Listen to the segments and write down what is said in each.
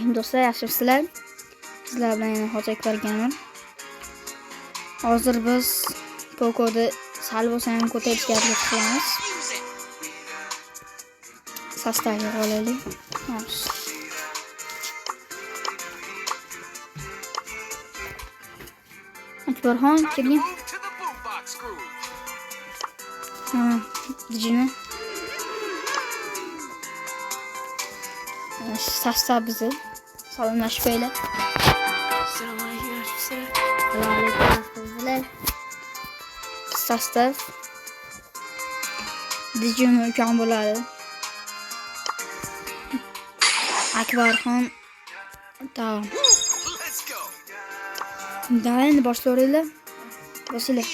alaykum do'stlar, yaxshimisizlar? Sizlar bilan yana hojat ko'rganman. Hozir biz Poco'da sal bo'lsa ham ko'tarishga harakat qilamiz. Sastavga olaylik. Akbarxon keling. Dijini. Sastav bizi. Salomlashib qo'yinglar. Assalomu alaykum yaxshimisizlar? Alaykum. Sastav. Dijini ukam bo'ladi. Akbarxon. Tamam. Davay endi boshlayveringlar. Boshlaylar.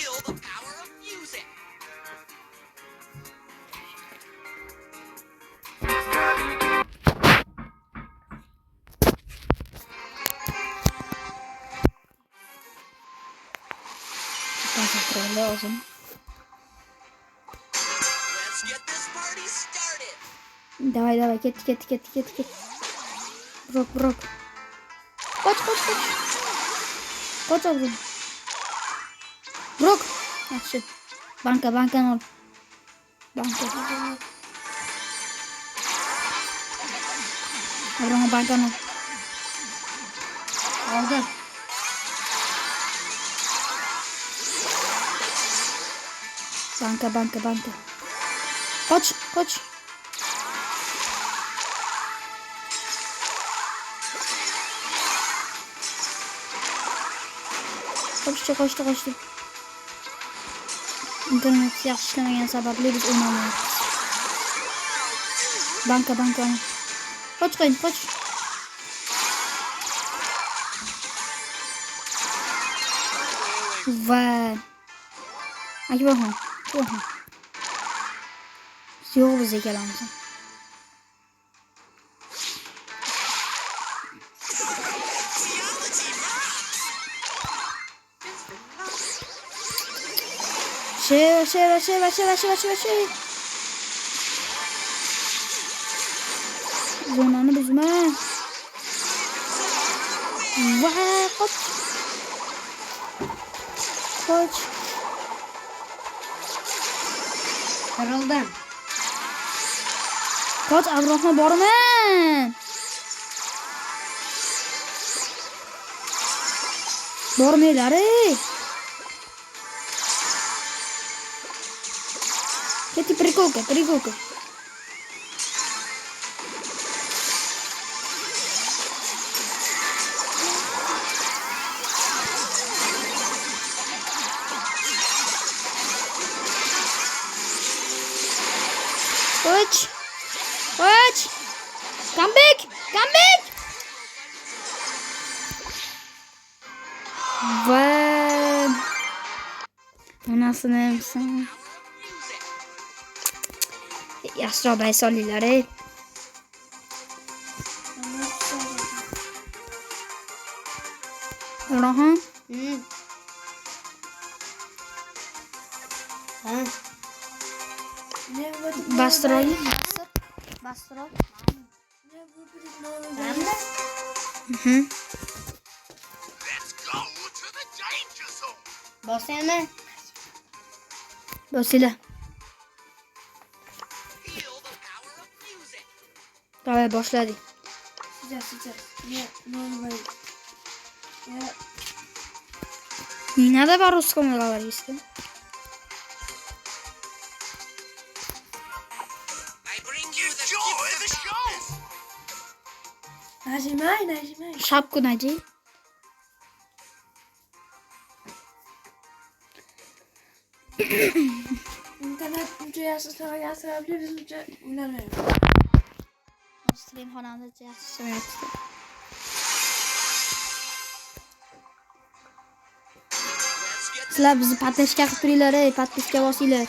Lazım. Давай, ket. Brok. Kaç. Kaç oğlum. Brok. Yaxshi. Banka ol. Banka. Abraham banka ol. Oldu. Banka. Kaç. Koştu. İnternet yaxshi ishlamagan sababli biz o'ynamayapmiz. Banka. Qoch. Va. Akbarxon. Yo'q biz egalamiz. Şey. Zonani buzma. Vay, qoch. Qaraldan. Qoch, Abraham borma. Bormaylar, ey. Keti приколка. Коч. Come back. Vay. Anasını emsin. Yaxshiroq baysolinglar, ey. Rohan. Bastro. Bosaymi? Bosinglar. Davay boshladik. Сейчас. Не надо по-русскому говорить. Нажимай. Шапку надень. İnternet uncha yaxshi sababli biz uncha o'ynamaymiz. Stream xonamda yaxshi ishlamayapti. Sizlar bizni podpiska qilib turinglar, ey, podpiska bosinglar.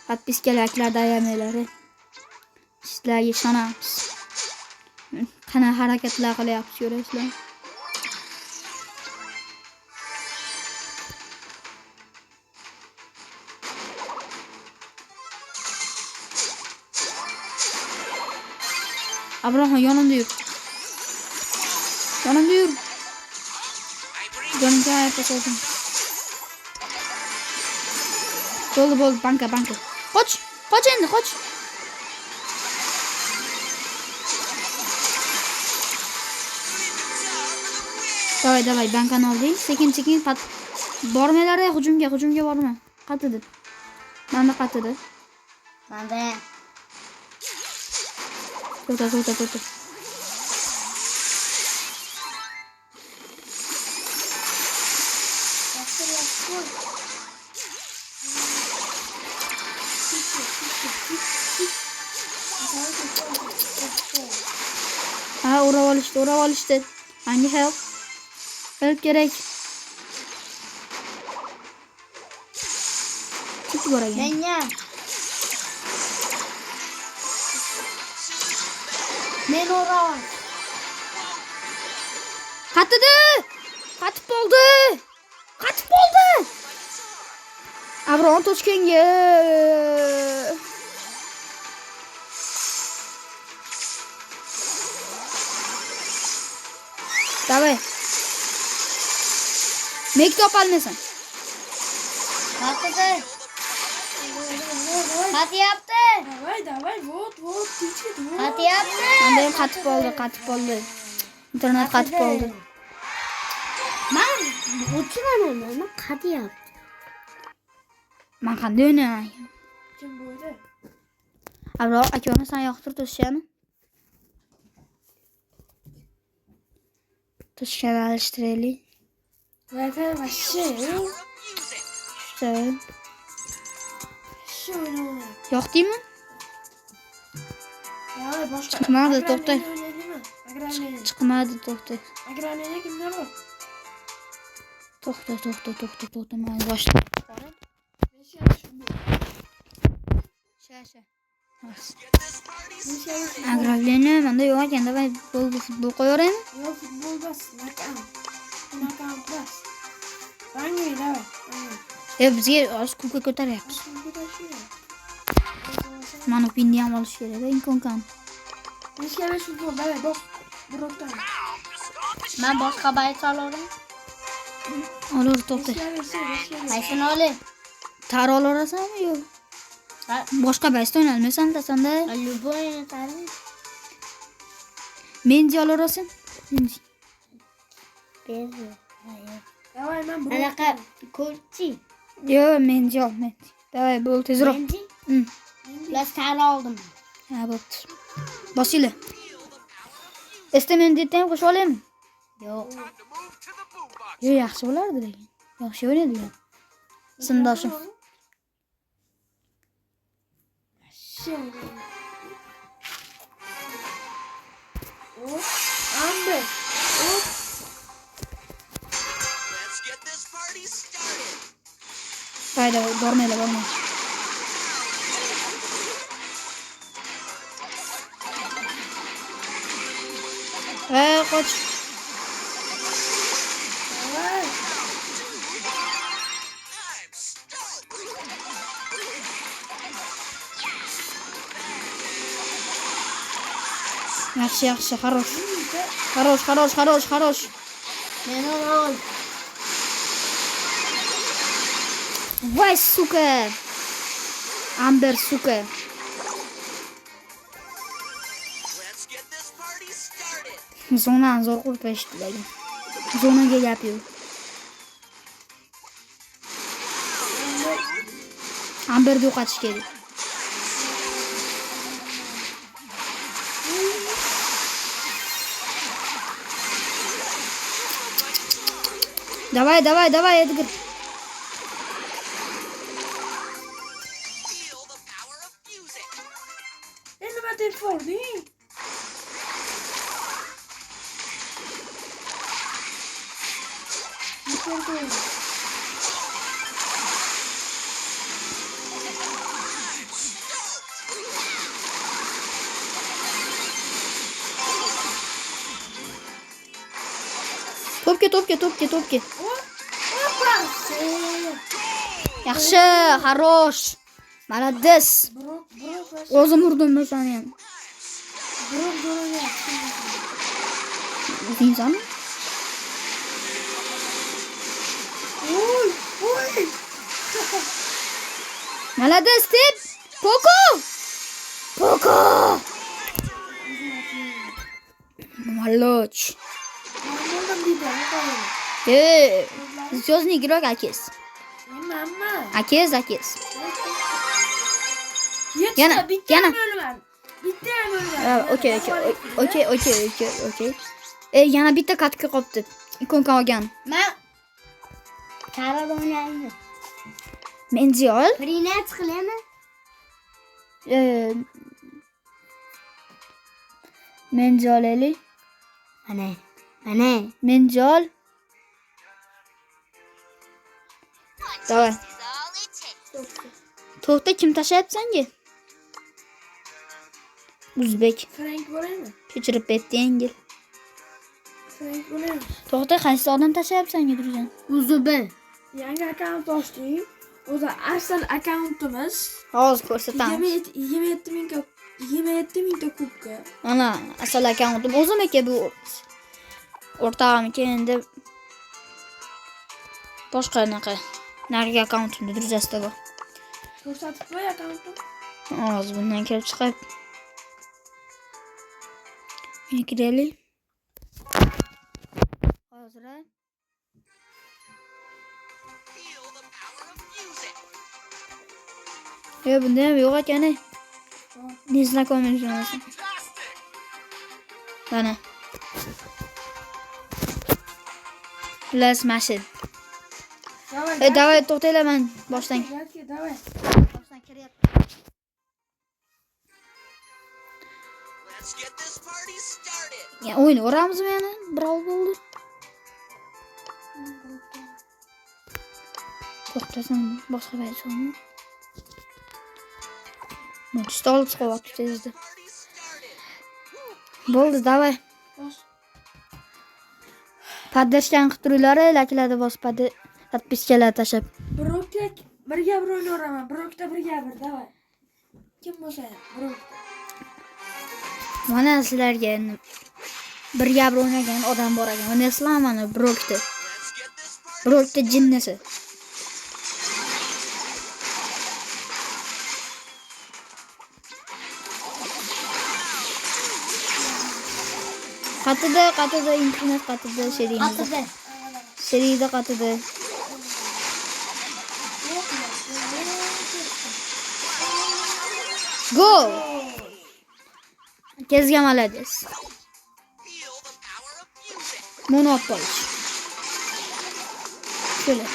Podpiskaliklarda ayamanglar, ey. Sizlarga ishonamiz. Qana harakatlar qilyapsiz, ko'rasizlar. Abraham yanımda yur. Yanımda yur. Yanımda ayakta oldum. Bol banka. Koç. Koç endi koç. Davay bankani oldik. Sekin pat. Bormalar hujumga borma. Qatidi. Manda qatidi. Manda. To'xta. Ha, o'rab olishdi. Menga help. Help kerak. Tik bor ekan. Menga. Men o'raman. Qatidi! Qatib bo'ldi! Abraham tochkanga. Davay. Mek topolmaysan. Qatidi. Qatyapti. Davay, vot, tinchlik, vot. Qatyapti. Menda ham qatib bo'ldi. Internet qatib bo'ldi. Men o'chiraman, qatyapti. Men qanday o'ynaman? Kim bo'ldi? Abraham akani sen yoqtir to'shani. Toshkani alishtiraylik. Zaten вообще. İşte. Şu oyunu. Yoqdingmi? Ya boshqa. Chiqmadi, to'xta. Chiqmadi, to'xta. Agrariyada kimlar bor? To'xta. Men boshla. Shasha. Agravleniyor menda yo'q ekan. Davay futbol qo'yaveraymi? Yo, futbol bas, nakam bas. Bangi, davay. Bizga oz kuka ko'taryapmiz. Mana pinni ham olish kerak, imkon kam. Nechta futbol, davay, bok. Burokdan. Men boshqa bayt olaman. Olur, to'xta. Qaysini olay? Tar olaverasizmi yo'q? Ha, Boshqa baysta o'ynalmaysan sanda. любой tari. Menji olaverasan. Menji. Bezi. Davay, men burok. Anaqa ko'rchi. Yo'q, menji ol. Davay, bo'l tezroq. Menji. Hı. Las tari oldim. Ha, bo'pti. Bosinglar. Estamen detdan qo'shib olaymi? Yo'q. Yo'q, yaxshi bo'lardi lekin. Yaxshi o'ynaydilar. Sindoshim. Hop, Amber. Hop. Haydi, bormaylar. Qoch. Davay. Yaxshi, хорош. Men ol. Voy, suka. Amber, suka. Zonani zo'r qurib qo'yishdilar. Zonaga gap yo'q. Amberni yo'qotish kerak. Давай, Edgar. Endi nima deb bo'lding? Topga. Yaxshi, хорош. Молодец. O'zim urdim o'shani ham. Brok zo'rayapti. insonmi? Oy, oy. Молодец, Step. Poco. Poco. Молодец. Mamam dedi, bakalım. Звездный игрок Акес. Mama. Акес. Yetti, Yana, bitti yana. bölümüm. Bitti bölümüm. Okey. Yana bitta kartka qolibdi. Ikonka olgan. Men tarab o'ynayman. Menziol. Prinat qilaman. Menziol eli. Mana. Menziol. Davay. To'xta, kim tashlayapti senga? O'zbek. Frank bo'laymi? Kechirib betdi yengil. Frank bo'laymi? To'xta, qaysi odam tashlayapti senga Durjan? Uzubi. Yangi akkaunt ochdik. O'zi asl akkauntimiz Hozir ko'rsatamiz. 27 mingta kubka. Ana, asal akkauntim o'zimniki bu. O'rtog'imniki endi boshqa anaqa. Narigi akkauntimda Durjasida bor. Ko'rsatib qo'y akkauntim. Hozir bundan kelib chiqib. Meni kiraylik. Hozir bunda ham yo'q ekan. Neznakомый jo'nasi. Mana. Let's smash it. Davay to'xtanglar, men boshdan. Davay. Boshdan kiryapman. Ya o'yin o'ramizmi yana? Bravo bo'ldi. To'xtasam boshqa baychami? Men stol chiqyapti tezda. Bo'ldi, davay. Поддержкаni qilib turinglar, layklarni bosib, подпискаlar tashab. Brokda birga bir o'ynayveraman. Brokda birga bir, davay. Kim bo'lsa, Brok. Mana sizlarga birga bir o'ynagan odam bor ekan. Mana sizlar mana Brokda. Brokda jinnisi. Qatida internet qatida seriyamizda. Seriyada qatida. Gol. Kezga молодец. Monopoly. Şöyle.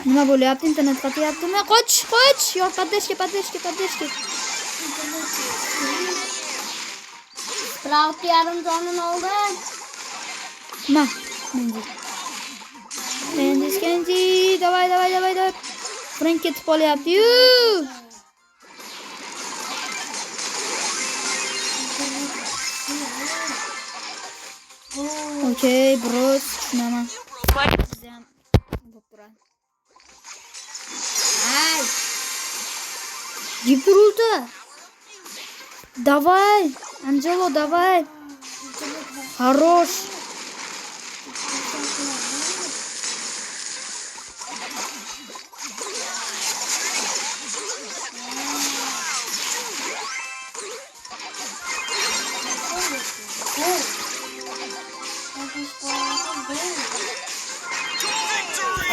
Nima bo'lyapti? Internet qatyaptimi? Qoch. Yo, поддержка. Sprout yarim jonini oldi. Ma. Kenji, davay. Frank ketib qolyapti. Okey, bros, tushunaman. Siz ham bo'lib turadi. Ay. Gipurulda. Давай, Анжело, давай. Хорош.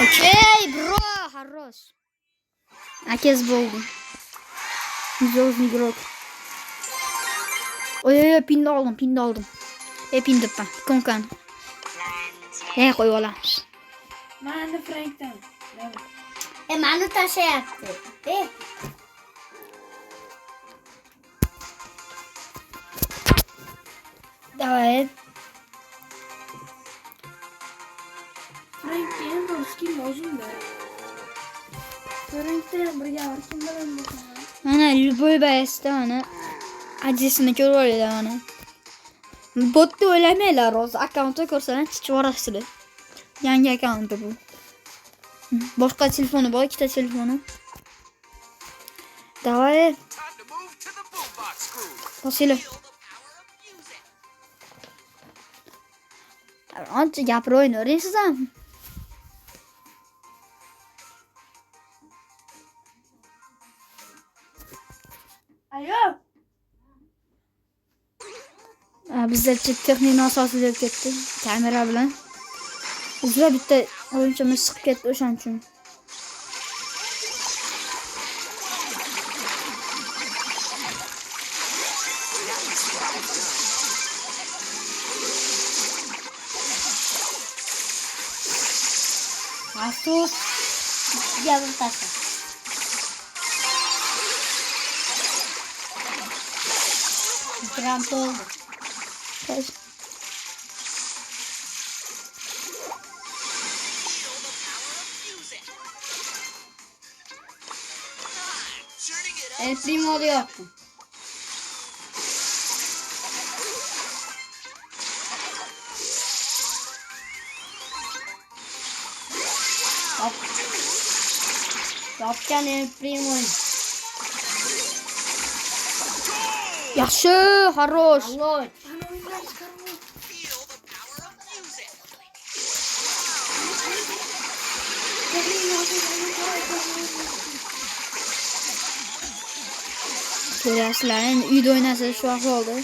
Окей, бро, хорош. Акес bo'ldi. Звездный игрок. Ой, pinni oldim. Pin debman. Konkan. Qo'yib olamiz. Mana Frankdan. Mani tashlayapti. Давай. Frankga ham bir skin lozimda. Frankda ham birga bir kim bilan bo'lsa. Mana любой bayasda mana ajisini ko'rib olinglar mana. Botni o'ylamanglar, hozir akkauntga ko'rsalar chichvorasizlar. Yangi akkaunt bu. Boshqa telefoni bor, ikkita telefoni. Давай. Посили. Ancha gapirib o'ynayvering siz ham. Ayo. Bizda texnik nosozlik ketdi kamera bilan. Uzra bitta o'yinchimiz chiqib ketdi o'shaning uchun. Asus. Gavur tasha. Ekran to'ldi. El primo de otro. Topgan el primo. Yaxshi, xarosh. Alloh. Ko'ryapsizlar, endi uyda o'ynasa shu ahvolda.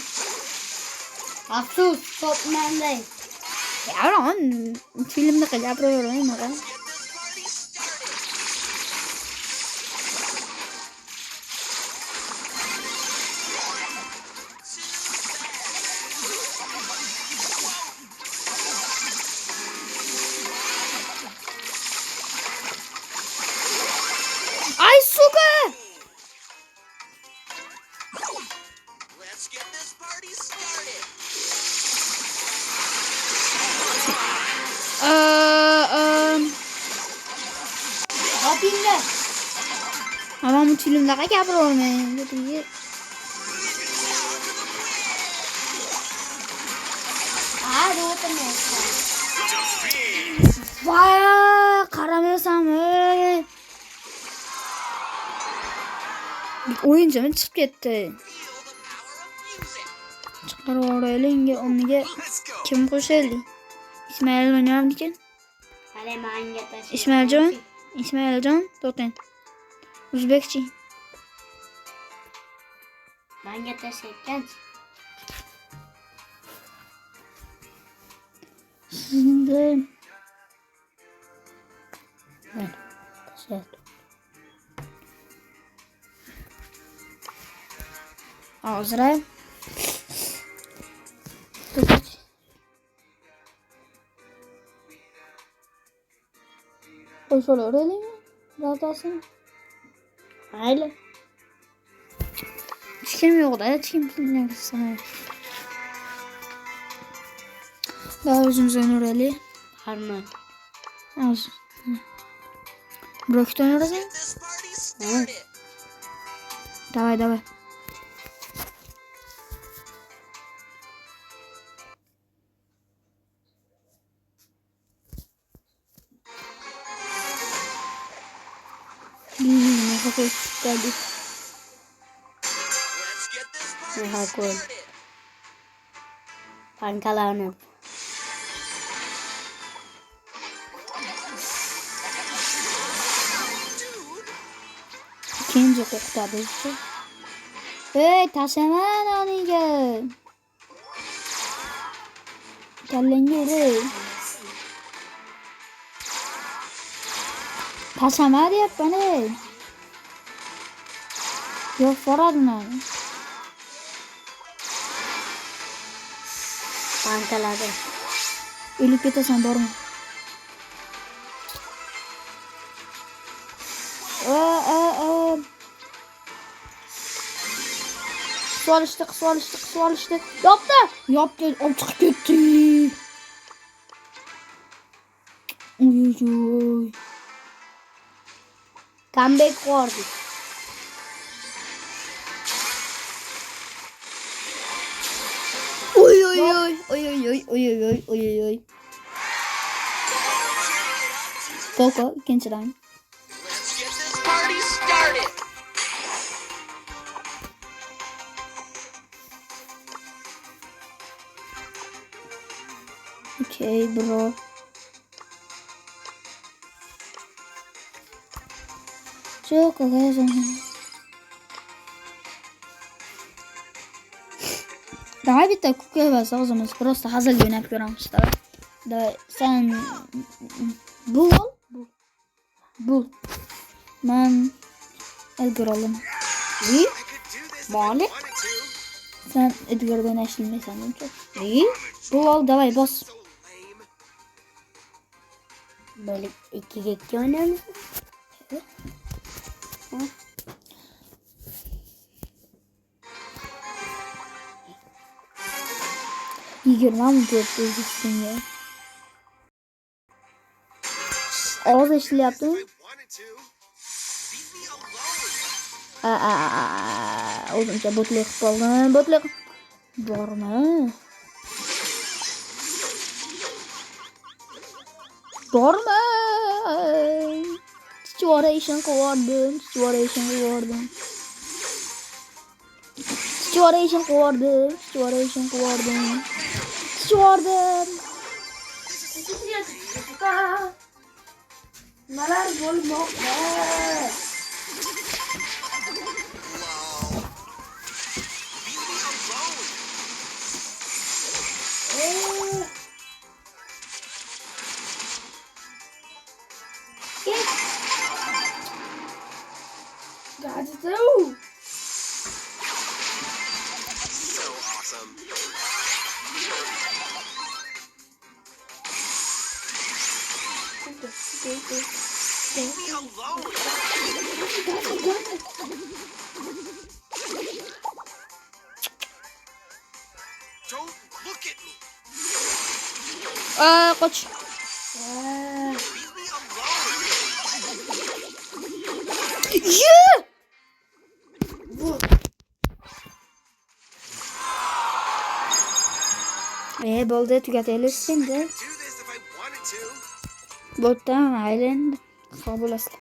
Afsus, top menda. Yavron, filmda gapiravermang nima. Ay suka! Let's get this party started. Hopinglar. Ama bu filmdaqa gapiravermang. Dedi. Hadi o'tirmaysan. Voy, qaramaysan. O'yinchim chiqib ketdi. Chiqarib yuboraylik, o'rniga kim qo'shaylik? Ismoil o'ynayapmikan? Hali menga tash. Ismoiljon, to'xtang. O'zbekcha. Menga tashlayotgan. Sizni tashlayapti. Hozir qo'shaveraylikmi? Birortasini. Mayli. Hech kim yo'q-da, hech kim bilmaysan. Daha o'zimiz o'ynayveraylik. Harman. Hozir. Brokda o'ynayverasizmi? This party started. Давай. Nafaqat chiqadi. Let's get this party Aha, cool. started. Pankalarni. Kenja qo'rqitadi işte. Ey, tashlama noniga. Kallangga ur. Tashlama deyapman ey. Yo'q, boradimi? Pankalarni. O'lib ketasan, borma. Sualishdi. Yopdi, olib chiqib ketdi. Oy. Comeback qo'rdi. Oy. Poco, ikkinchidan. Let's get this party started. Okay bro. Çok güzel. Daha bitta kukuya basa o zaman просто hazır oynayıp göremiz da. Da sen bul ol. Bul. Ben Edgar alayım. İyi. I could do this if I Malik. wanted to. Sen Edgar'dan eşilmesen çok. İyi. Bul ol davay bas. So lame. Böyle iki oynar mısın? İyi lan mı gördün ya? Ağız eşli yaptın. If I wanted to. Leave me alone. Uzunca botluk buldum. Botluk. Dorma. Dorma. Situation koordun. Situation koordun. Situation koordun. Situation koordun. Situation. Neler bulmak be. Lol. Leave me alone. Gazeteu. So awesome. Leave me alone. Don't look at me. Koç. Leave me alone. Yeah. Bolda tüketilirsin de. Do this if I wanted to. Bottan ailen fabulaslı.